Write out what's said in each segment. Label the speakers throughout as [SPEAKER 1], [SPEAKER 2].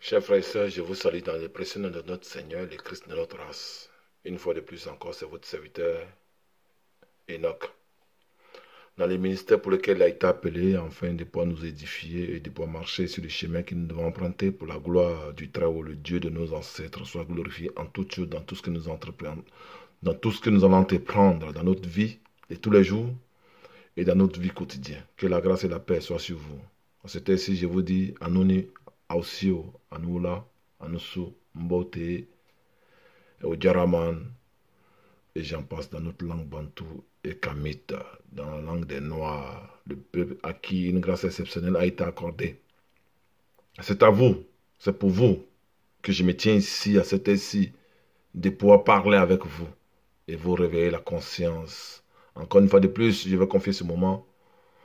[SPEAKER 1] Chers frères et sœurs, je vous salue dans le précieux nom de notre Seigneur, le Christ de notre race. Une fois de plus encore, c'est votre serviteur, Enoch. Dans le ministère pour lequel il a été appelé, afin de pouvoir nous édifier et de pouvoir marcher sur le chemin que nous devons emprunter pour la gloire du Très-Haut, le Dieu de nos ancêtres, soit glorifié en toutes choses, dans tout ce que nous entreprenons, dans tout ce que nous allons entreprendre, dans notre vie de tous les jours et dans notre vie quotidienne. Que la grâce et la paix soient sur vous. En ce temps-ci, je vous dis, Anouni, Ausio, Anoula, Anusu, Mbote, Ojaraman, et j'en passe dans notre langue bantou et kamita, dans la langue des Noirs, le peuple à qui une grâce exceptionnelle a été accordée. C'est à vous, c'est pour vous que je me tiens ici, à cette heure-ci, de pouvoir parler avec vous et vous réveiller la conscience. Encore une fois de plus, je vais confier ce moment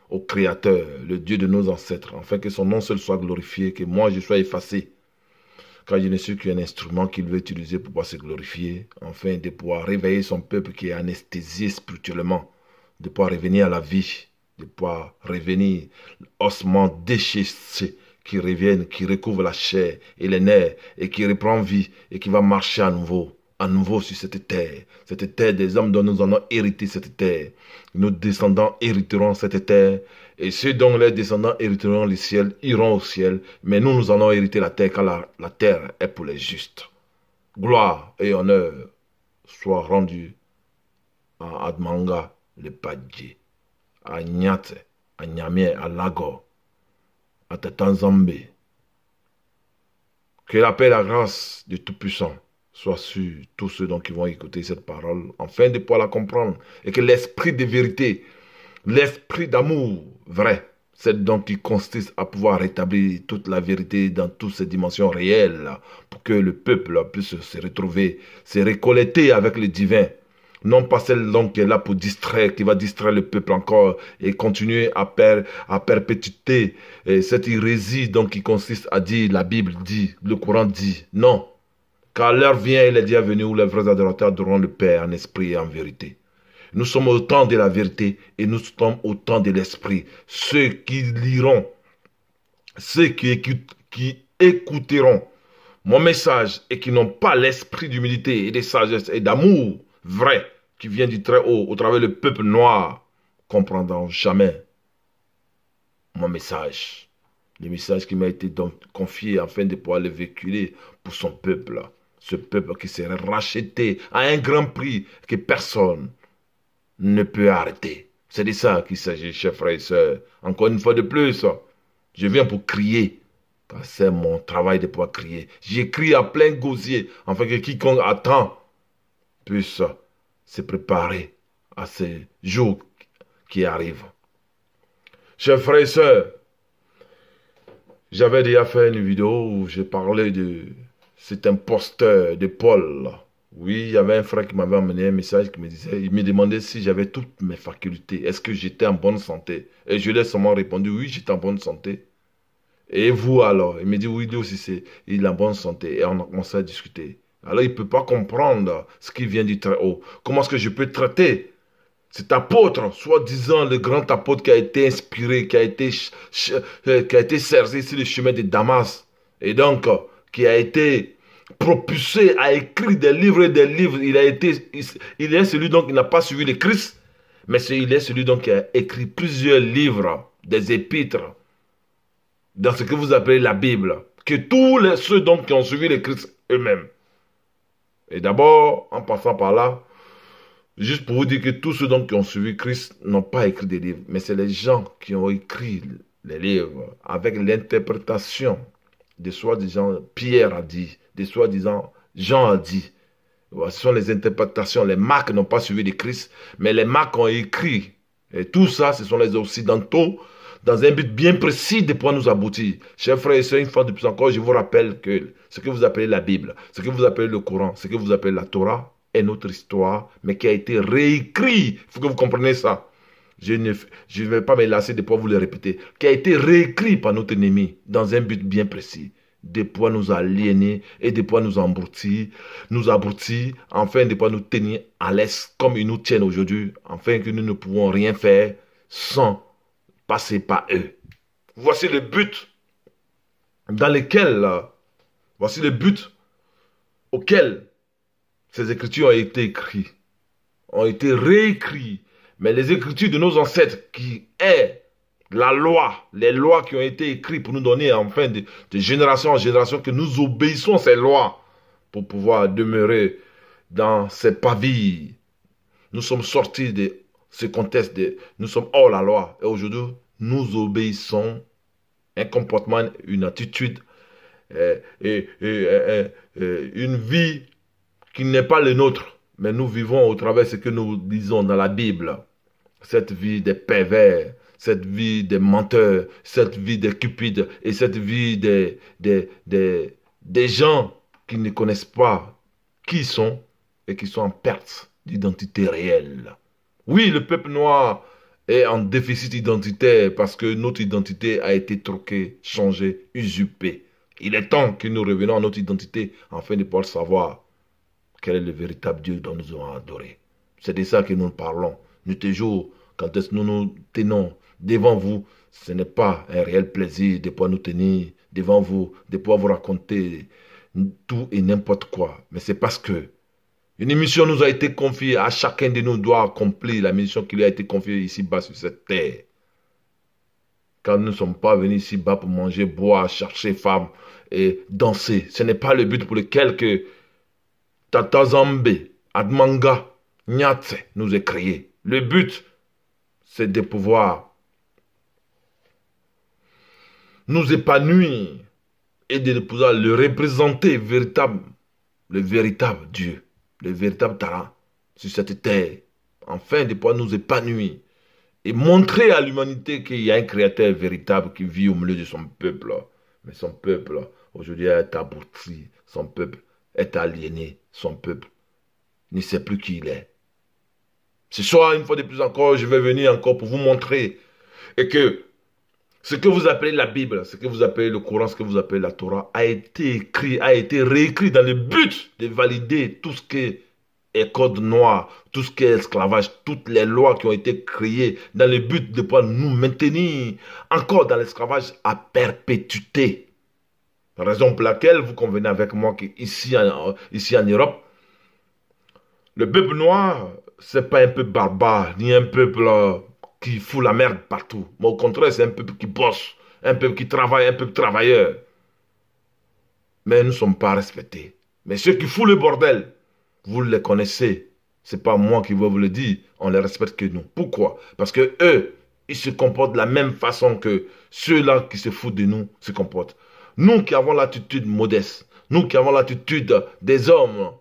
[SPEAKER 1] au Créateur, le Dieu de nos ancêtres, afin que son nom seul soit glorifié, que moi je sois effacé, car je ne suis qu'un instrument qu'il veut utiliser pour pouvoir se glorifier, afin de pouvoir réveiller son peuple qui est anesthésié spirituellement, de pouvoir revenir à la vie, de pouvoir revenir ossements déchissés, qui reviennent, qui recouvrent la chair et les nerfs, et qui reprend vie, et qui va marcher à nouveau sur cette terre des hommes dont nous en avons hérité cette terre. Nos descendants hériteront cette terre, et ceux dont les descendants hériteront le ciel iront au ciel, mais nous, nous en avons hérité la terre, car la terre est pour les justes. Gloire et honneur soient rendus à Admanga, le Padji, à Nyate, à Nyamie, à Lago, à Tatanzambe. Que la paix et la grâce du Tout-Puissant soit sur tous ceux donc qui vont écouter cette parole, afin de pouvoir la comprendre, et que l'esprit de vérité, l'esprit d'amour vrai, c'est donc qui consiste à pouvoir rétablir toute la vérité dans toutes ses dimensions réelles, pour que le peuple puisse se retrouver, se récolter avec le divin. Non pas celle donc qui est là pour distraire, qui va distraire le peuple encore et continuer à perpétuer cette hérésie donc qui consiste à dire, la Bible dit, le Coran dit. Non. Car l'heure vient, il est déjà venu où les vrais adorateurs adoreront le Père en esprit et en vérité. Nous sommes au temps de la vérité et nous sommes au temps de l'esprit. Ceux qui liront, ceux qui écouteront mon message et qui n'ont pas l'esprit d'humilité et de sagesse et d'amour vrai qui vient du Très-Haut au travers du peuple noir, comprendront jamais mon message. Le message qui m'a été donc confié afin de pouvoir le véhiculer pour son peuple. Ce peuple qui serait racheté à un grand prix que personne ne peut arrêter. C'est de ça qu'il s'agit, chers frères et sœurs. Encore une fois de plus, je viens pour crier. Car c'est mon travail de pouvoir crier. J'écris à plein gosier, afin que quiconque attend puisse se préparer à ces jours qui arrivent. Chers frères et sœurs, j'avais déjà fait une vidéo où je parlais de cet imposteur de Paul. Oui, il y avait un frère qui m'avait amené un message qui me disait, il me demandait si j'avais toutes mes facultés, est-ce que j'étais en bonne santé? Et je lui ai seulement répondu, oui, j'étais en bonne santé. Et vous alors? Il me dit, oui, lui aussi, il est en bonne santé. Et on a commencé à discuter. Alors, il ne peut pas comprendre ce qui vient du Très-Haut. Comment est-ce que je peux traiter cet apôtre, soi-disant le grand apôtre qui a été inspiré, qui a été servi sur le chemin de Damas, et donc qui a été propulsé à écrire des livres et des livres. Il est celui donc qui n'a pas suivi le Christ, mais il est celui donc qui a écrit plusieurs livres, des épîtres, dans ce que vous appelez la Bible, que tous ceux donc qui ont suivi le Christ eux-mêmes. Et d'abord, en passant par là, juste pour vous dire que tous ceux donc qui ont suivi Christ n'ont pas écrit des livres, mais c'est les gens qui ont écrit les livres avec l'interprétation de soi-disant Pierre a dit, de soi-disant Jean a dit. Ce sont les interprétations. Les Marcs n'ont pas suivi de Christ, mais les Marcs ont écrit. Et tout ça, ce sont les Occidentaux, dans un but bien précis de pouvoir nous aboutir. Chers frères et sœurs, une fois de plus encore, je vous rappelle que ce que vous appelez la Bible, ce que vous appelez le Coran, ce que vous appelez la Torah, est notre histoire, mais qui a été réécrit. Il faut que vous compreniez ça. Je ne vais pas me lasser de pouvoir vous le répéter. Qui a été réécrit par notre ennemi dans un but bien précis. De pouvoir nous aliéner et de pouvoir nous abrutir, afin de pouvoir nous tenir à l'aise comme ils nous tiennent aujourd'hui, afin que nous ne pouvons rien faire sans passer par eux. Voici le but dans lequel Voici le but auquel ces écritures ont été écrites, ont été réécrites. Mais les écritures de nos ancêtres, qui est la loi, les lois qui ont été écrites pour nous donner, enfin, de génération en génération, que nous obéissons à ces lois pour pouvoir demeurer dans ces pavilles. Nous sommes sortis de ce contexte, nous sommes hors la loi. Et aujourd'hui, nous obéissons un comportement, une attitude, une vie qui n'est pas le nôtre. Mais nous vivons au travers de ce que nous lisons dans la Bible. Cette vie des pervers, cette vie des menteurs, cette vie des cupides et cette vie des gens qui ne connaissent pas qui ils sont et qui sont en perte d'identité réelle. Oui, le peuple noir est en déficit identitaire parce que notre identité a été troquée, changée, usurpée. Il est temps que nous revenions à notre identité afin de pouvoir savoir quel est le véritable Dieu dont nous avons adoré. C'est de ça que nous parlons. Nous toujours, quand est-ce que nous nous tenons devant vous, ce n'est pas un réel plaisir de pouvoir nous tenir devant vous, de pouvoir vous raconter tout et n'importe quoi. Mais c'est parce que une mission nous a été confiée, à chacun de nous doit accomplir la mission qui lui a été confiée ici-bas sur cette terre. Quand nous ne sommes pas venus ici-bas pour manger, boire, chercher femmes et danser, ce n'est pas le but pour lequel que Tata Zambé, Admanga, Nyatse nous est créé. Le but, c'est de pouvoir nous épanouir et de pouvoir le représenter le véritable Dieu, le véritable talent sur cette terre, afin de pouvoir nous épanouir et montrer à l'humanité qu'il y a un créateur véritable qui vit au milieu de son peuple. Mais son peuple, aujourd'hui, est abouti, son peuple est aliéné, son peuple ne sait plus qui il est. Ce soir, une fois de plus encore, je vais venir encore pour vous montrer et que ce que vous appelez la Bible, ce que vous appelez le Coran, ce que vous appelez la Torah, a été écrit, a été réécrit dans le but de valider tout ce qui est code noir, tout ce qui est esclavage, toutes les lois qui ont été créées dans le but de pouvoir nous maintenir encore dans l'esclavage à perpétuité. La raison pour laquelle vous convenez avec moi qu'ici en Europe, le peuple noir, c'est pas un peuple barbare, ni un peuple qui fout la merde partout. Mais au contraire, c'est un peuple qui bosse, un peuple qui travaille, un peuple travailleur. Mais nous ne sommes pas respectés. Mais ceux qui foutent le bordel, vous les connaissez. C'est pas moi qui vais vous le dire. On les respecte que nous. Pourquoi? Parce que eux, ils se comportent de la même façon que ceux-là qui se foutent de nous se comportent. Nous qui avons l'attitude modeste, nous qui avons l'attitude des hommes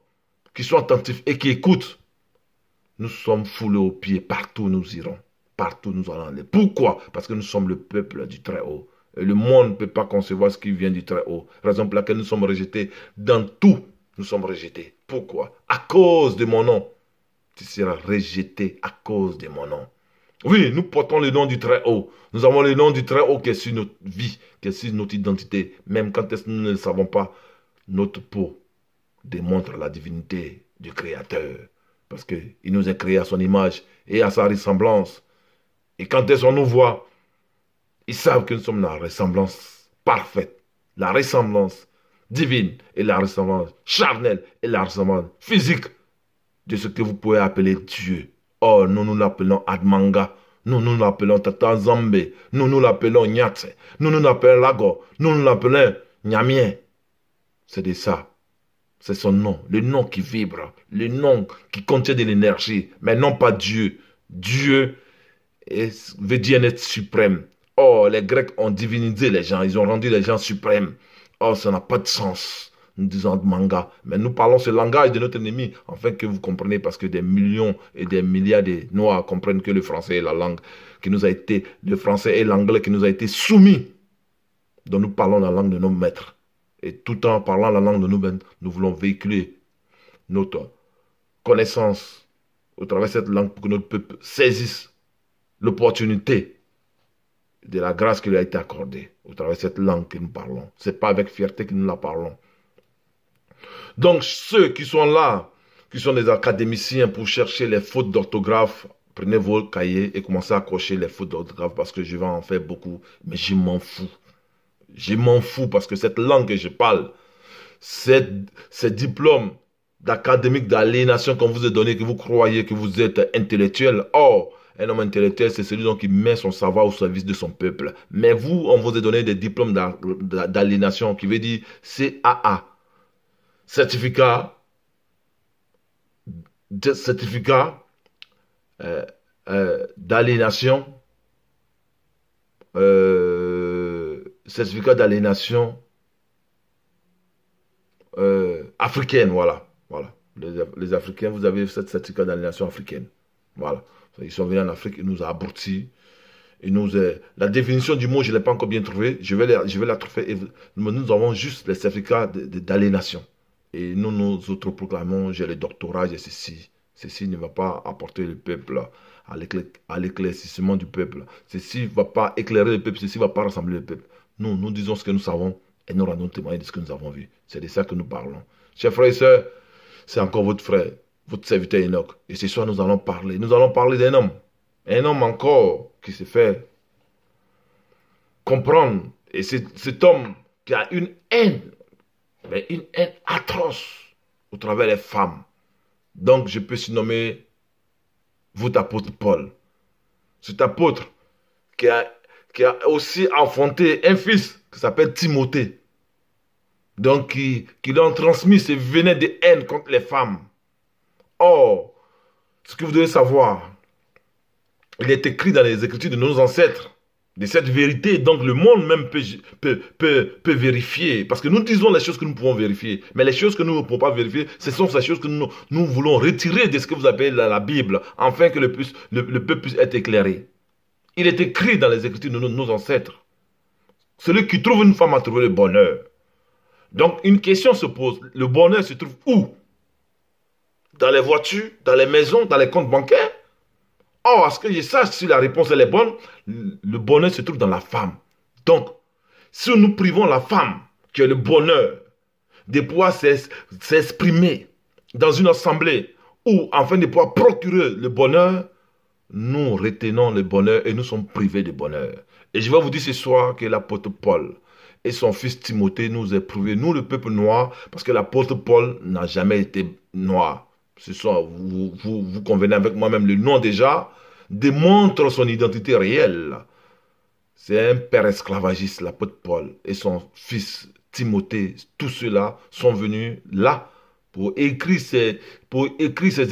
[SPEAKER 1] qui sont attentifs et qui écoutent, nous sommes foulés aux pieds. Partout nous irons. Partout nous allons aller. Pourquoi? Parce que nous sommes le peuple du Très-Haut. Et le monde ne peut pas concevoir ce qui vient du Très-Haut. Raison pour laquelle nous sommes rejetés. Dans tout, nous sommes rejetés. Pourquoi? À cause de mon nom. Tu seras rejeté à cause de mon nom. Oui, nous portons le nom du Très-Haut. Nous avons le nom du Très-Haut qui est sur notre vie, qui est sur notre identité. Même quand nous ne le savons pas, notre peau démontre la divinité du Créateur. Parce qu'il nous a créés à son image et à sa ressemblance. Et quand on nous voit, ils savent que nous sommes la ressemblance parfaite, la ressemblance divine et la ressemblance charnelle et la ressemblance physique de ce que vous pouvez appeler Dieu. Oh, nous l'appelons Admanga, nous l'appelons Tata Zambé, nous l'appelons Nyatse, nous l'appelons Lago, nous l'appelons Nyamien. C'est de ça. C'est son nom, le nom qui vibre, le nom qui contient de l'énergie, mais non pas Dieu. Dieu veut dire être suprême. Oh, les Grecs ont divinisé les gens, ils ont rendu les gens suprêmes. Oh, ça n'a pas de sens. Nous disons manga, mais nous parlons ce langage de notre ennemi, afin que vous compreniez, parce que des millions et des milliards de Noirs comprennent que le français est la langue qui nous a été, le français et l'anglais qui nous a été soumis. Donc nous parlons la langue de nos maîtres. Et tout en parlant la langue de nous-mêmes, nous voulons véhiculer notre connaissance au travers de cette langue pour que notre peuple saisisse l'opportunité de la grâce qui lui a été accordée au travers de cette langue que nous parlons. Ce n'est pas avec fierté que nous la parlons. Donc ceux qui sont là, qui sont des académiciens pour chercher les fautes d'orthographe, prenez vos cahiers et commencez à cocher les fautes d'orthographe parce que je vais en faire beaucoup, mais je m'en fous. Je m'en fous parce que cette langue que je parle, ces diplômes d'académique d'aliénation qu'on vous a donné, que vous croyez que vous êtes intellectuel. Or, un homme intellectuel, c'est celui qui met son savoir au service de son peuple. Mais vous, on vous a donné des diplômes d'aliénation qui veut dire CAA. Certificat, d'aliénation, certificat d'aliénation africaine, voilà. Voilà. Les Africains, vous avez cette certificat d'aliénation africaine. Voilà. Ils sont venus en Afrique, ils nous ont abrutis. La définition du mot, je ne l'ai pas encore bien trouvée. Je vais la trouver. Nous avons juste les certificats d'aliénation. Et nous autres proclamons, j'ai le doctorat, j'ai ceci. Ceci ne va pas apporter le peuple à l'éclaircissement du peuple. Ceci ne va pas éclairer le peuple, ceci ne va pas rassembler le peuple. Nous disons ce que nous savons et nous rendons témoignage de ce que nous avons vu. C'est de ça que nous parlons. Chers frères et sœurs, c'est encore votre frère, votre serviteur Enoch. Et ce soir, nous allons parler. Nous allons parler d'un homme. Un homme encore qui se fait comprendre. Et c'est cet homme qui a une haine, mais une haine atroce au travers des femmes. Donc, je peux surnommer votre apôtre Paul. Cet apôtre qui a aussi enfanté un fils qui s'appelle Timothée. Donc, qui lui a transmis ce venin de haine contre les femmes. Or, ce que vous devez savoir, il est écrit dans les Écritures de nos ancêtres, de cette vérité, donc le monde même peut vérifier. Parce que nous disons les choses que nous pouvons vérifier. Mais les choses que nous ne pouvons pas vérifier, ce sont ces choses que nous voulons retirer de ce que vous appelez la Bible, afin que le peuple puisse être éclairé. Il est écrit dans les Écritures de nos ancêtres. Celui qui trouve une femme a trouvé le bonheur. Donc une question se pose, le bonheur se trouve où? Dans les voitures, dans les maisons, dans les comptes bancaires? Or, à ce que je sache si la réponse elle est bonne, le bonheur se trouve dans la femme. Donc, si nous privons la femme, qui est le bonheur, de pouvoir s'exprimer dans une assemblée, ou afin de pouvoir procurer le bonheur, nous retenons le bonheur et nous sommes privés de bonheur. Et je vais vous dire ce soir que l'apôtre Paul et son fils Timothée nous ont prouvé, nous le peuple noir, parce que l'apôtre Paul n'a jamais été noir. Ce soir, vous convenez avec moi-même, le nom déjà démontre son identité réelle. C'est un père esclavagiste, l'apôtre Paul, et son fils Timothée. Tous ceux-là sont venus là pour écrire ces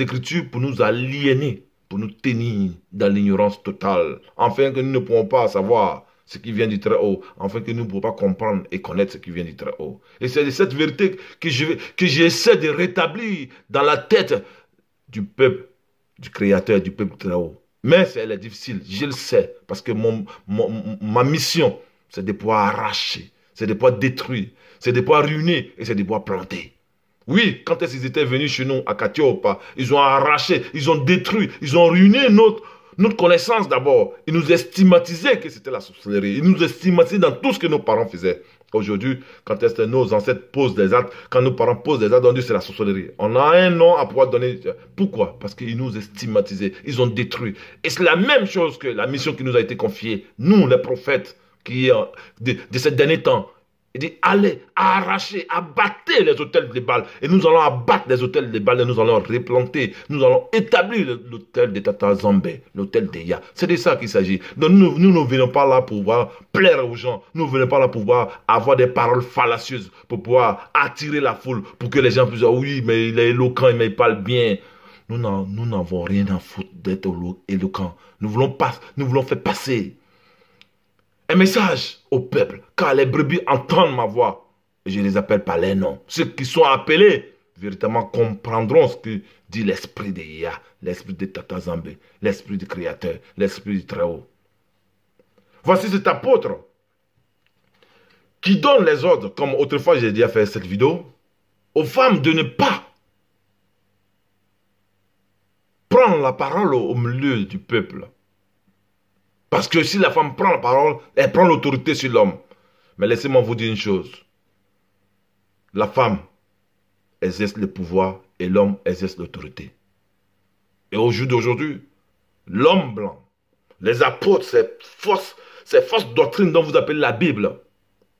[SPEAKER 1] écritures, pour nous aliéner, pour nous tenir dans l'ignorance totale, afin que nous ne pourrons pas savoir ce qui vient du Très-Haut, afin que nous ne pourrons pas comprendre et connaître ce qui vient du Très-Haut. Et c'est de cette vérité que j'essaie de rétablir dans la tête du peuple, du Créateur, du peuple Très-Haut. Mais elle est difficile, je le sais, parce que ma mission, c'est de pouvoir arracher, c'est de pouvoir détruire, c'est de pouvoir ruiner et c'est de pouvoir planter. Oui, quand ils étaient venus chez nous à Katiopa, ils ont arraché, ils ont détruit, ils ont ruiné notre connaissance d'abord. Ils nous stigmatisaient que c'était la sorcellerie. Ils nous stigmatisaient dans tout ce que nos parents faisaient. Aujourd'hui, quand nos ancêtres posent des actes, quand nos parents posent des actes, on dit c'est la sorcellerie. On a un nom à pouvoir donner. Pourquoi? Parce qu'ils nous ont stigmatisés, ils ont détruit. Et c'est la même chose que la mission qui nous a été confiée. Nous, les prophètes, de ces derniers temps, il dit, allez, arrachez, abattez les autels de Baal. Et nous allons abattre les autels de Baal et nous allons replanter. Nous allons établir l'autel de Tata Zambé, l'autel de Ya. C'est de ça qu'il s'agit. Donc nous ne venons pas là pour pouvoir plaire aux gens. Nous ne venons pas là pour pouvoir avoir des paroles fallacieuses, pour pouvoir attirer la foule, pour que les gens puissent dire, oui, mais il est éloquent, mais il parle bien. Nous n'avons rien à foutre d'être éloquent. Nous voulons faire passer un message au peuple, car les brebis entendent ma voix, et je les appelle par les noms. Ceux qui sont appelés, véritablement comprendront ce que dit l'esprit de Ya, l'esprit de Tata Zambé, l'esprit du Créateur, l'esprit du Très-Haut. Voici cet apôtre qui donne les ordres, comme autrefois j'ai déjà fait cette vidéo, aux femmes de ne pas prendre la parole au milieu du peuple. Parce que si la femme prend la parole, elle prend l'autorité sur l'homme. Mais laissez-moi vous dire une chose. La femme exerce le pouvoir et l'homme exerce l'autorité. Et au jour d'aujourd'hui, l'homme blanc, les apôtres, ces fausses doctrines dont vous appelez la Bible,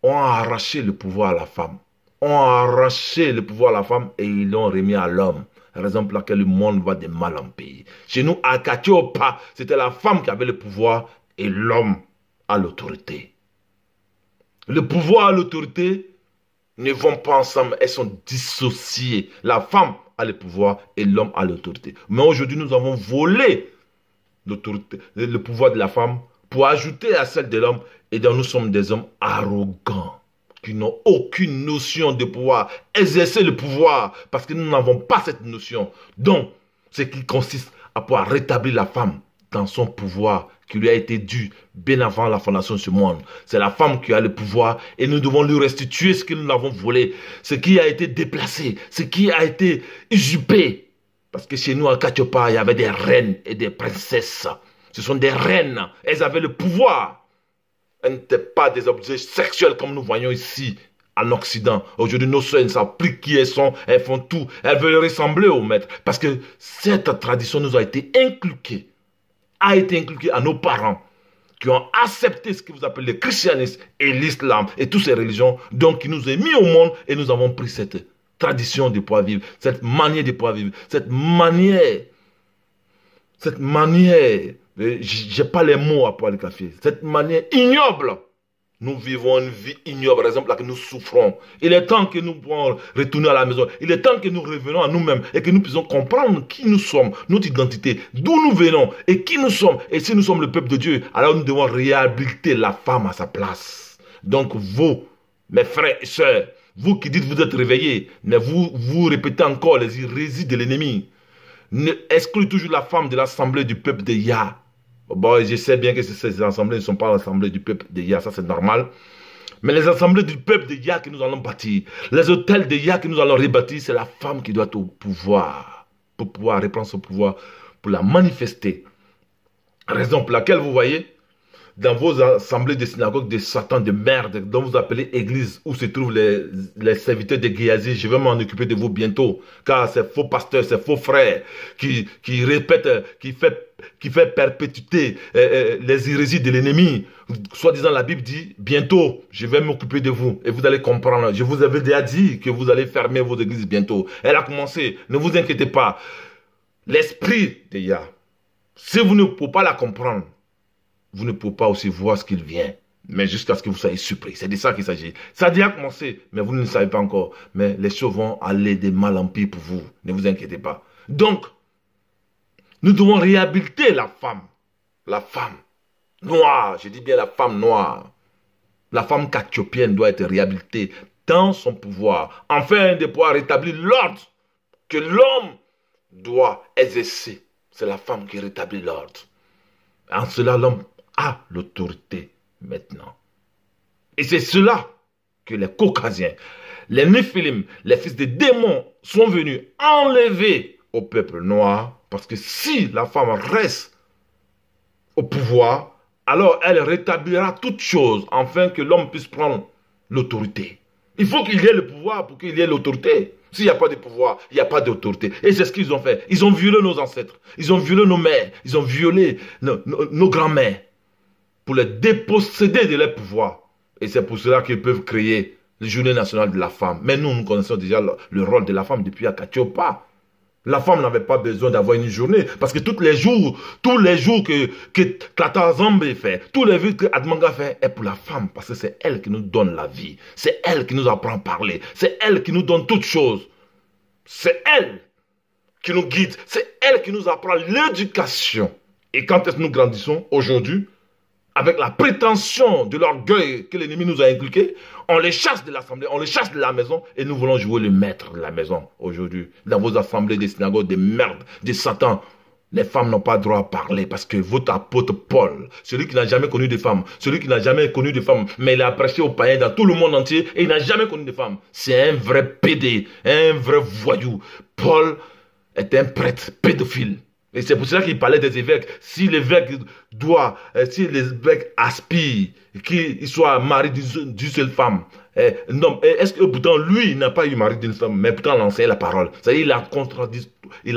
[SPEAKER 1] ont arraché le pouvoir à la femme. ont arraché le pouvoir à la femme et ils l'ont remis à l'homme. Raison pour laquelle le monde va de mal en pis. Chez nous, à Katiopa, c'était la femme qui avait le pouvoir et l'homme a l'autorité. Le pouvoir et l'autorité ne vont pas ensemble, elles sont dissociées. La femme a le pouvoir et l'homme a l'autorité. Mais aujourd'hui, nous avons volé l'autorité, le pouvoir de la femme pour ajouter à celle de l'homme. Et donc nous sommes des hommes arrogants qui n'ont aucune notion de pouvoir exercer le pouvoir parce que nous n'avons pas cette notion. Donc, ce qui consiste à pouvoir rétablir la femme dans son pouvoir qui lui a été dû bien avant la fondation de ce monde. C'est la femme qui a le pouvoir et nous devons lui restituer ce que nous avons volé, ce qui a été déplacé, ce qui a été usurpé. Parce que chez nous, à Katiopa, il y avait des reines et des princesses. Ce sont des reines. Elles avaient le pouvoir. Elles n'étaient pas des objets sexuels comme nous voyons ici en Occident. Aujourd'hui, nos soeurs ne savent plus qui elles sont. Elles font tout. Elles veulent ressembler au maître. Parce que cette tradition nous a été inculquée. A été inculquée à nos parents qui ont accepté ce que vous appelez le christianisme et l'islam et toutes ces religions. Donc, qui nous ont mis au monde et nous avons pris cette tradition de pouvoir vivre, cette manière de pouvoir vivre, cette manière, j'ai pas les mots à pouvoir le qualifier, cette manière ignoble. Nous vivons une vie ignoble, par exemple, là que nous souffrons. Il est temps que nous puissions retourner à la maison. Il est temps que nous revenons à nous-mêmes et que nous puissions comprendre qui nous sommes, notre identité, d'où nous venons et qui nous sommes. Et si nous sommes le peuple de Dieu, alors nous devons réhabiliter la femme à sa place. Donc vous, mes frères et sœurs, vous qui dites vous êtes réveillés, mais vous répétez encore les hérésies de l'ennemi. Excluez toujours la femme de l'assemblée du peuple de Yah. Bon, je sais bien que ces assemblées ne sont pas l'assemblée du peuple de Yah, ça c'est normal. Mais les assemblées du peuple de Yah que nous allons bâtir, les hôtels de Yah que nous allons rebâtir, c'est la femme qui doit être au pouvoir, pour pouvoir reprendre son pouvoir, pour la manifester. Raison pour laquelle vous voyez, dans vos assemblées de synagogues de Satan, de merde, dont vous appelez église, où se trouvent les serviteurs de Géasi, je vais m'en occuper de vous bientôt, car ces faux pasteurs, ces faux frères, qui répètent, qui fait perpétuer les hérésies de l'ennemi. Soi-disant, la Bible dit, bientôt, je vais m'occuper de vous, et vous allez comprendre. Je vous avais déjà dit que vous allez fermer vos églises bientôt. Elle a commencé, ne vous inquiétez pas. L'esprit de Yah, si vous ne pouvez pas la comprendre, vous ne pouvez pas aussi voir ce qu'il vient, mais jusqu'à ce que vous soyez surpris. C'est de ça qu'il s'agit. Ça a déjà commencé, mais vous ne le savez pas encore. Mais les choses vont aller de mal en pire pour vous. Ne vous inquiétez pas. Donc, nous devons réhabiliter la femme. La femme noire, je dis bien la femme noire. La femme katiopienne doit être réhabilitée dans son pouvoir, afin de pouvoir rétablir l'ordre que l'homme doit exercer. C'est la femme qui rétablit l'ordre. En cela, l'homme a l'autorité maintenant. Et c'est cela que les Caucasiens, les Néphilim, les fils des démons sont venus enlever au peuple noir. Parce que si la femme reste au pouvoir, alors elle rétablira toutes choses afin que l'homme puisse prendre l'autorité. Il faut qu'il y ait le pouvoir pour qu'il y ait l'autorité. S'il n'y a pas de pouvoir, il n'y a pas d'autorité. Et c'est ce qu'ils ont fait. Ils ont violé nos ancêtres. Ils ont violé nos mères. Ils ont violé nos grands-mères pour les déposséder de leur pouvoir. Et c'est pour cela qu'ils peuvent créer la journée nationale de la femme. Mais nous connaissons déjà le rôle de la femme depuis Akatiopa. La femme n'avait pas besoin d'avoir une journée. Parce que tous les jours que Tata Zambé fait, tous les jours que Admanga fait, est pour la femme. Parce que c'est elle qui nous donne la vie. C'est elle qui nous apprend à parler. C'est elle qui nous donne toutes choses. C'est elle qui nous guide. C'est elle qui nous apprend l'éducation. Et quand est-ce que nous grandissons aujourd'hui, avec la prétention de l'orgueil que l'ennemi nous a inculqué, on les chasse de l'assemblée, on les chasse de la maison, et nous voulons jouer le maître de la maison aujourd'hui. Dans vos assemblées des synagogues de merde, de Satan, les femmes n'ont pas droit à parler parce que votre apôtre Paul, celui qui n'a jamais connu de femme, mais il a prêché aux païens dans tout le monde entier et il n'a jamais connu de femme. C'est un vrai pédé, un vrai voyou. Paul est un prêtre pédophile. Et c'est pour cela qu'il parlait des évêques. Si l'évêque aspire qu'il soit mari d'une seule femme, non, est-ce que pourtant lui, il n'a pas eu mari d'une femme, mais pourtant il enseigne la parole. C'est-à-dire il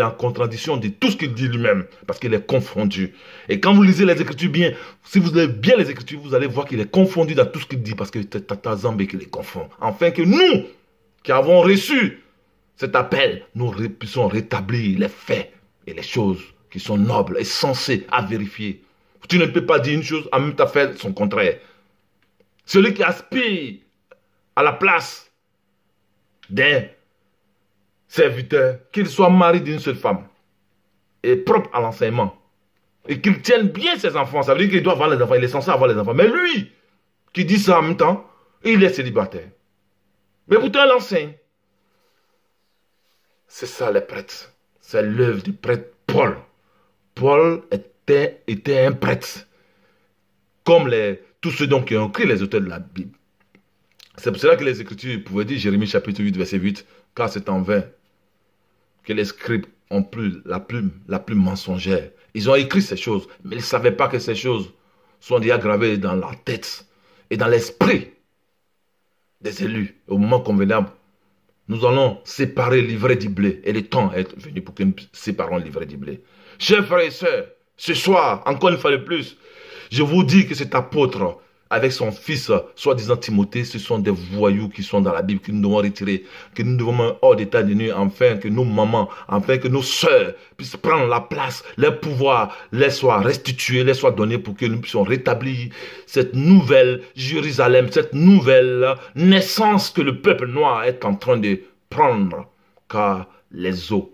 [SPEAKER 1] est en contradiction de tout ce qu'il dit lui-même, parce qu'il est confondu. Et quand vous lisez les Écritures bien, si vous lisez bien les Écritures, vous allez voir qu'il est confondu dans tout ce qu'il dit, parce que c'est Tata Zambé qui les confond. Afin que nous, qui avons reçu cet appel, nous puissions rétablir les faits et les choses qui sont nobles et sensées à vérifier. Tu ne peux pas dire une chose en même temps faire son contraire. Celui qui aspire à la place d'un serviteur, qu'il soit mari d'une seule femme, est propre à l'enseignement, et qu'il tienne bien ses enfants, ça veut dire qu'il doit avoir les enfants, il est censé avoir les enfants. Mais lui, qui dit ça en même temps, il est célibataire. Mais pourtant, il enseigne. C'est ça les prêtres. C'est l'œuvre du prêtre Paul. Paul était un prêtre. Comme tous ceux qui ont écrit les auteurs de la Bible. C'est pour cela que les Écritures pouvaient dire, Jérémie chapitre 8, verset 8, car c'est en vain que les scribes ont pris la plume mensongère. Ils ont écrit ces choses, mais ils ne savaient pas que ces choses sont déjà gravées dans la tête et dans l'esprit des élus. Au moment convenable, nous allons séparer l'ivraie du blé. Et le temps est venu pour que nous séparons l'ivraie du blé. Chers frères et sœurs, ce soir, encore une fois de plus, je vous dis que cet apôtre, avec son fils, soi-disant Timothée, ce sont des voyous qui sont dans la Bible, que nous devons retirer, que nous devons mettre hors d'état de nuit, afin que nos mamans, afin que nos sœurs puissent prendre la place, leur pouvoir, les soit restitué, les soit donné pour que nous puissions rétablir cette nouvelle Jérusalem, cette nouvelle naissance que le peuple noir est en train de prendre, car les os,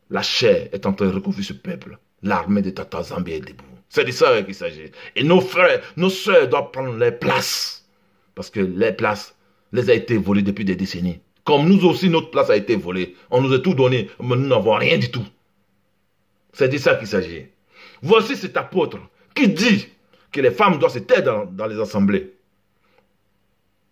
[SPEAKER 1] la chair est en train de recouvrir ce peuple. L'armée de Tata Zambie est debout. C'est de ça qu'il s'agit. Et nos frères, nos sœurs doivent prendre les places. Parce que les places les a été volées depuis des décennies. Comme nous aussi, notre place a été volée. On nous a tout donné, mais nous n'avons rien du tout. C'est de ça qu'il s'agit. Voici cet apôtre qui dit que les femmes doivent se taire dans les assemblées.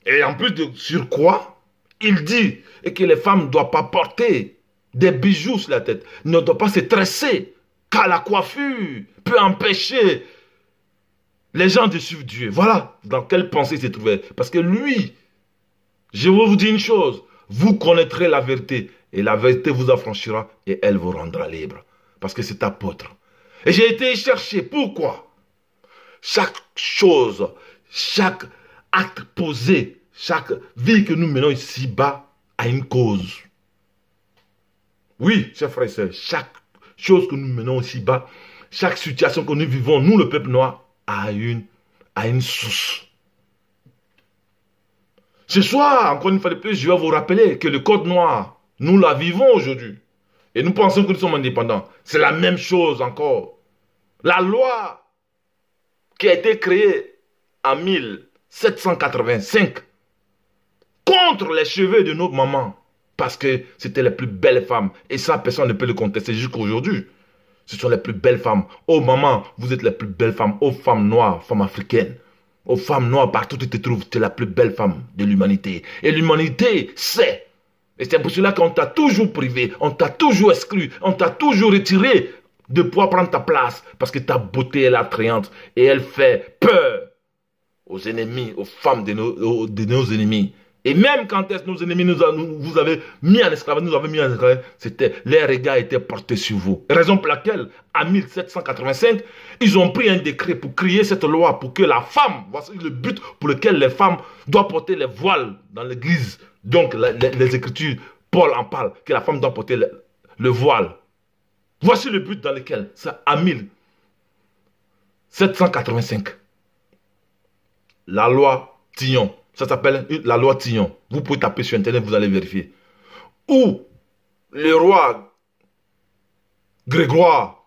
[SPEAKER 1] Et en plus de surcroît, il dit que les femmes ne doivent pas porter des bijoux sur la tête, ne doivent pas se tresser, car la coiffure peut empêcher les gens de suivre Dieu. Voilà dans quelle pensée il se trouvait. Parce que lui, je vais vous dire une chose, vous connaîtrez la vérité, et la vérité vous affranchira, et elle vous rendra libre. Parce que c'est apôtre. Et j'ai été chercher. Pourquoi? Chaque chose, chaque acte posé, chaque vie que nous menons ici-bas a une cause. Oui, chers frères et sœurs, chaque chose que nous menons ici-bas, chaque situation que nous vivons, nous le peuple noir, a une source. Ce soir, encore une fois de plus, je vais vous rappeler que le code noir, nous la vivons aujourd'hui. Et nous pensons que nous sommes indépendants. C'est la même chose encore. La loi qui a été créée en 1785 contre les cheveux de nos mamans. Parce que c'était les plus belles femmes. Et ça, personne ne peut le contester jusqu'à aujourd'hui. Ce sont les plus belles femmes. Oh maman, vous êtes les plus belles femmes. Oh femmes noires, femmes africaines. Oh femmes noires, partout où tu te trouves, tu es la plus belle femme de l'humanité. Et l'humanité sait. Et c'est pour cela qu'on t'a toujours privé, on t'a toujours exclu, on t'a toujours retiré de pouvoir prendre ta place. Parce que ta beauté est attrayante et elle fait peur aux ennemis, aux femmes de nos ennemis. Et même quand nos ennemis vous avez mis en esclavage, c'était, les regards étaient portés sur vous. Raison pour laquelle, en 1785, ils ont pris un décret pour créer cette loi, pour que la femme, voici le but pour lequel les femmes doivent porter les voiles dans l'église. Donc, les Écritures, Paul en parle, que la femme doit porter le voile. Voici le but dans lequel, c'est en 1785. La loi Tillon. Ça s'appelle la loi Tillon. Vous pouvez taper sur Internet, vous allez vérifier. Où le roi Grégoire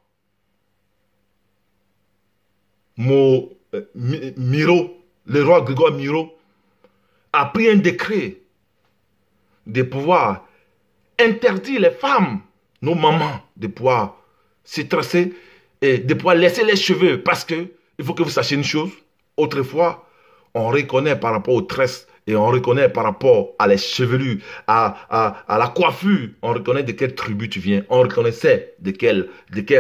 [SPEAKER 1] Miro, le roi Grégoire Miro, a pris un décret de pouvoir interdire les femmes, nos mamans, de pouvoir se tresser et de pouvoir laisser les cheveux. Parce que, il faut que vous sachiez une chose, autrefois, on reconnaît par rapport aux tresses et on reconnaît par rapport à les chevelures, à la coiffure. On reconnaît de quelle tribu tu viens. On reconnaissait de quel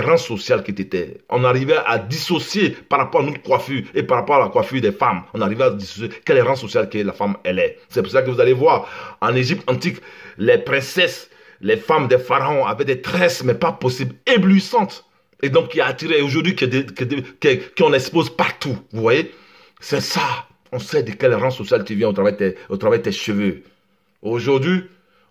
[SPEAKER 1] rang social que tu étais. On arrivait à dissocier par rapport à notre coiffure et par rapport à la coiffure des femmes. On arrivait à dissocier quel rang social que la femme elle est. C'est pour ça que vous allez voir, en Égypte antique, les princesses, les femmes des pharaons avaient des tresses, mais pas possibles, éblouissantes. Et donc qui a attiré aujourd'hui, qu'on expose partout. Vous voyez? C'est ça. On sait de quel rang social tu viens au travers de tes cheveux, Aujourd'hui,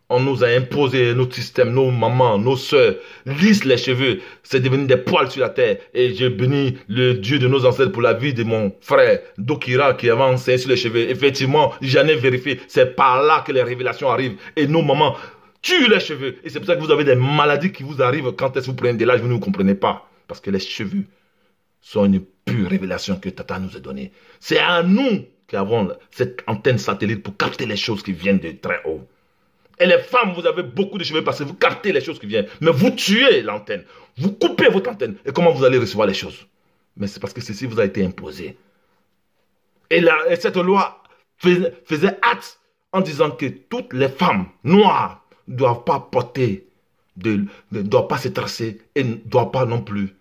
[SPEAKER 1] on nous a imposé notre système, nos mamans, nos soeurs, lissent les cheveux. C'est devenu des poils sur la terre. Et je bénis le Dieu de nos ancêtres pour la vie de mon frère Dokira qui avait enseigné sur les cheveux. Effectivement, j'en ai vérifié. C'est par là que les révélations arrivent. Et nos mamans tuent les cheveux. Et c'est pour ça que vous avez des maladies qui vous arrivent quand est-ce que vous prenez de l'âge, vous ne comprenez pas. Parce que les cheveux sont une pure révélation que Tata nous a donnée. C'est à nous qui avons cette antenne satellite pour capter les choses qui viennent de très haut. Et les femmes, vous avez beaucoup de cheveux parce que vous captez les choses qui viennent. Mais vous tuez l'antenne. Vous coupez votre antenne. Et comment vous allez recevoir les choses? Mais c'est parce que ceci vous a été imposé. Et cette loi faisait acte en disant que toutes les femmes noires ne doivent pas porter, ne doivent pas se tracer et ne doivent pas non plus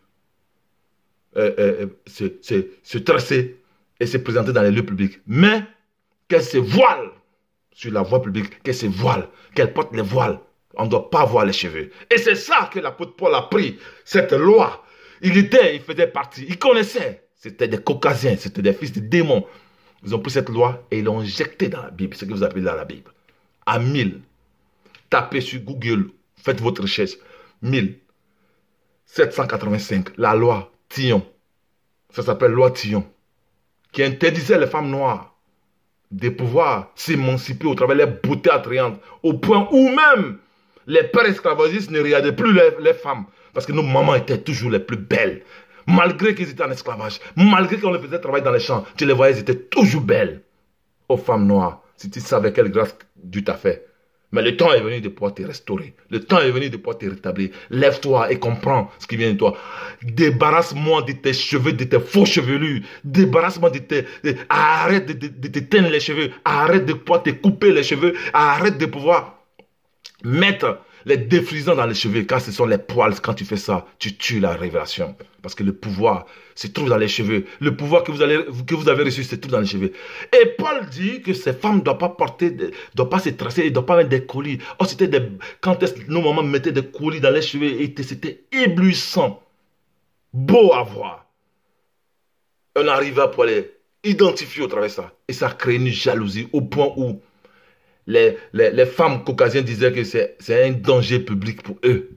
[SPEAKER 1] se tracer et se présenter dans les lieux publics. Mais qu'elles se voilent sur la voie publique, qu'elle se voile, qu'elle porte les voiles. On ne doit pas voir les cheveux. Et c'est ça que l'apôtre Paul a pris, cette loi. Il faisait partie, il connaissait. C'était des caucasiens, c'était des fils de démons. Ils ont pris cette loi et ils l'ont injectée dans la Bible, ce que vous appelez dans la Bible. À 1000. Tapez sur Google, faites votre recherche. 1785, la loi Tillon. Ça s'appelle loi Tillon. Qui interdisait les femmes noires de pouvoir s'émanciper au travers des beautés attrayantes, au point où même les pères esclavagistes ne regardaient plus les femmes, parce que nos mamans étaient toujours les plus belles, malgré qu'ils étaient en esclavage, malgré qu'on les faisait travailler dans les champs, tu les voyais, elles étaient toujours belles. Aux femmes noires, si tu savais quelle grâce Dieu t'a fait. Mais le temps est venu de pouvoir te restaurer. Le temps est venu de pouvoir te rétablir. Lève-toi et comprends ce qui vient de toi. Débarrasse-moi de tes cheveux, de tes faux chevelures. Débarrasse-moi de tes... Arrête de te teindre les cheveux. Arrête de pouvoir te couper les cheveux. Arrête de pouvoir mettre les défrisants dans les cheveux. Car ce sont les poils. Quand tu fais ça, tu tues la révélation. Parce que le pouvoir se trouve dans les cheveux. Le pouvoir que vous avez reçu se trouve dans les cheveux. Et Paul dit que ces femmes ne doivent pas porter, ne doivent pas se tracer, ne doivent pas mettre des colis. Oh, c'était quand nos mamans mettaient des colis dans les cheveux, et c'était éblouissant. Beau à voir. On arriva pour les identifier au travers de ça. Et ça crée une jalousie au point où les femmes caucasiennes disaient que c'est un danger public pour eux.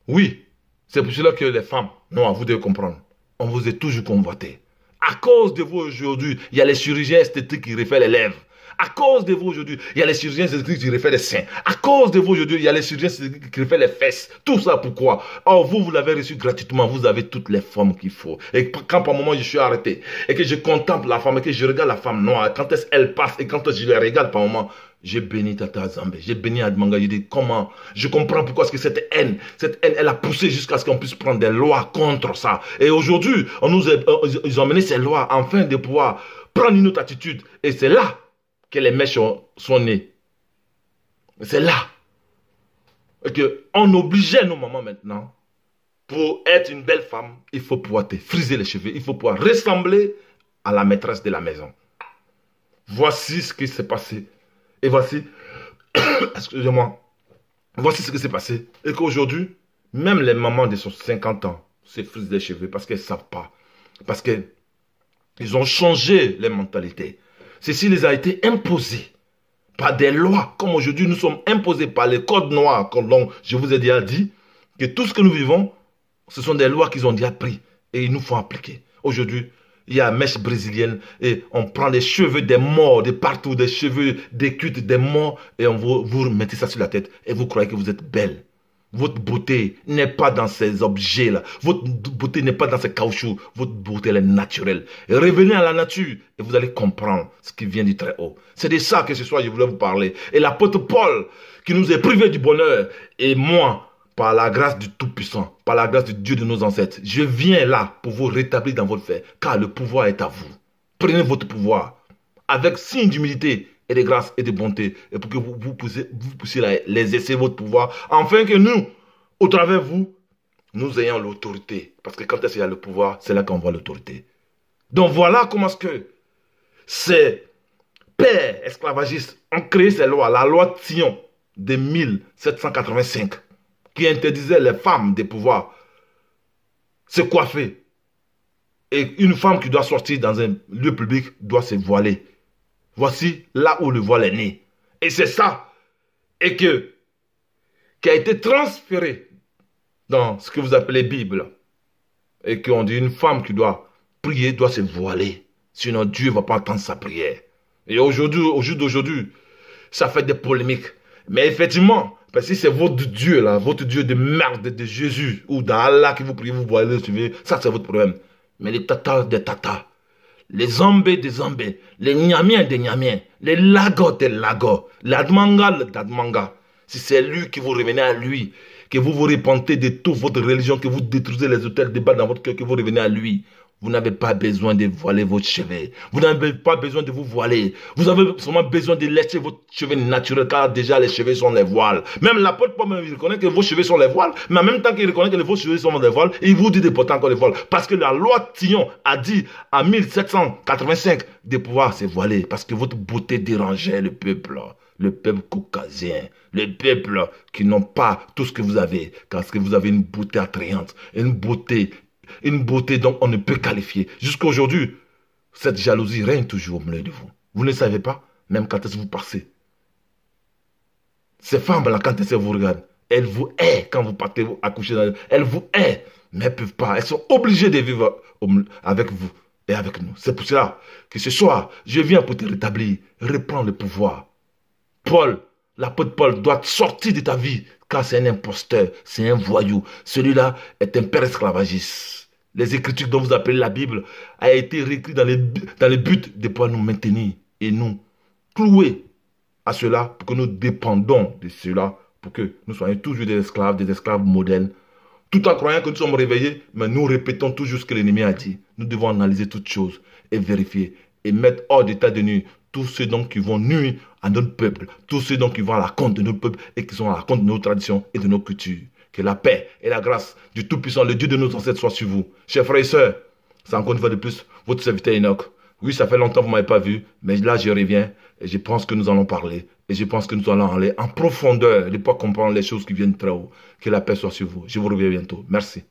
[SPEAKER 1] Oui, c'est pour cela que les femmes, non, vous devez comprendre, on vous est toujours convoité. À cause de vous aujourd'hui, il y a les chirurgiens esthétiques qui refont les lèvres. À cause de vous aujourd'hui, il y a les chirurgiens esthétiques qui refont les seins. À cause de vous aujourd'hui, il y a les chirurgiens esthétiques qui refont les fesses. Tout ça pourquoi? Or, vous l'avez reçu gratuitement. Vous avez toutes les formes qu'il faut. Et quand par moment je suis arrêté et que je contemple la femme et que je regarde la femme noire, quand elle passe et quand je la regarde par moment, j'ai béni Tata Zambé, j'ai béni Admanga, je dis comment, je comprends pourquoi est-ce que cette haine, elle a poussé jusqu'à ce qu'on puisse prendre des lois contre ça. Et aujourd'hui, ils ont mené ces lois afin de pouvoir prendre une autre attitude. Et c'est là que les mèches sont nées. C'est là qu'on obligeait nos mamans maintenant, pour être une belle femme, il faut pouvoir te friser les cheveux, il faut pouvoir ressembler à la maîtresse de la maison. Voici ce qui s'est passé. Et voici, excusez-moi, voici ce qui s'est passé. Et qu'aujourd'hui, même les mamans de 50 ans se frisent les cheveux parce qu'elles ne savent pas. Parce qu'ils ont changé les mentalités. Ceci les a été imposé par des lois. Comme aujourd'hui, nous sommes imposés par les codes noirs. Comme je vous ai déjà dit, que tout ce que nous vivons, ce sont des lois qu'ils ont déjà prises. Et ils nous font appliquer. Aujourd'hui, il y a la mèche brésilienne et on prend les cheveux des morts de partout, des cheveux des cuites des morts et on vous mettez ça sur la tête et vous croyez que vous êtes belle. Votre beauté n'est pas dans ces objets-là. Votre beauté n'est pas dans ces caoutchoucs. Votre beauté elle est naturelle. Et revenez à la nature et vous allez comprendre ce qui vient du très haut. C'est de ça que ce soir je voulais vous parler. Et l'apôtre Paul qui nous est privé du bonheur et moi, par la grâce du Tout-Puissant, par la grâce du Dieu de nos ancêtres, je viens là pour vous rétablir dans votre fait, car le pouvoir est à vous. Prenez votre pouvoir avec signe d'humilité et de grâce et de bonté, et pour que vous puissiez les exercer votre pouvoir, afin que nous, au travers de vous, nous ayons l'autorité. Parce que quand il y a le pouvoir, c'est là qu'on voit l'autorité. Donc voilà comment est-ce que ces pères esclavagistes ont créé ces lois, la loi Tillon de 1785, qui interdisait les femmes de pouvoir se coiffer. Et une femme qui doit sortir dans un lieu public doit se voiler. Voici là où le voile est né. Et c'est ça. Et qui a été transféré dans ce que vous appelez Bible. Et qu'on dit une femme qui doit prier doit se voiler. Sinon Dieu ne va pas entendre sa prière. Et aujourd'hui, au jour d'aujourd'hui, ça fait des polémiques. Mais effectivement, parce que c'est votre Dieu là, votre Dieu de merde de Jésus ou d'Allah qui vous prie, vous voilez, ça c'est votre problème. Mais les tatas des tatas, les zambés des zambés, les nyamiens des nyamiens, les lagos des lagos, l'admanga d'admanga, si c'est lui qui vous revenez à lui, que vous vous repentez de toute votre religion, que vous détruisez les hôtels de bas dans votre cœur, que vous revenez à lui, vous n'avez pas besoin de voiler votre cheveux. Vous n'avez pas besoin de vous voiler. Vous avez seulement besoin de laisser votre cheveu naturel, car déjà les cheveux sont les voiles. Même l'apôtre Paul, il reconnaît que vos cheveux sont les voiles, mais en même temps qu'il reconnaît que vos cheveux sont les voiles, il vous dit de porter encore les voiles. Parce que la loi Tillon a dit en 1785 de pouvoir se voiler, parce que votre beauté dérangeait le peuple caucasien, le peuple qui n'ont pas tout ce que vous avez, parce que vous avez une beauté attrayante, une beauté dont on ne peut qualifier. Jusqu'à aujourd'hui, cette jalousie règne toujours au milieu de vous. Vous ne savez pas, même quand est-ce que vous passez. Ces femmes-là, quand elles vous regardent, elles vous haïssent quand vous partez accoucher dans elles. Elles vous haïssent, mais elles ne peuvent pas. Elles sont obligées de vivre avec vous et avec nous. C'est pour cela que ce soir, je viens pour te rétablir, reprendre le pouvoir. Paul, l'apôtre Paul doit sortir de ta vie, car c'est un imposteur, c'est un voyou. Celui-là est un père esclavagiste. Les écritures dont vous appelez la Bible a été réécrite dans les buts de pouvoir nous maintenir et nous clouer à cela pour que nous dépendons de cela, pour que nous soyons toujours des esclaves modernes, tout en croyant que nous sommes réveillés, mais nous répétons toujours ce que l'ennemi a dit. Nous devons analyser toutes choses et vérifier et mettre hors d'état de nuire tous ceux donc qui vont nuire à notre peuple, tous ceux donc qui vont à la compte de notre peuple et qui sont à la compte de nos traditions et de nos cultures. Que la paix et la grâce du Tout-Puissant, le Dieu de nos ancêtres, soient sur vous. Chers frères et sœurs, c'est encore une fois de plus votre serviteur Enoch. Oui, ça fait longtemps que vous ne m'avez pas vu, mais là, je reviens et je pense que nous allons parler. Et je pense que nous allons aller en profondeur, de pas comprendre les choses qui viennent très haut. Que la paix soit sur vous. Je vous reviens bientôt. Merci.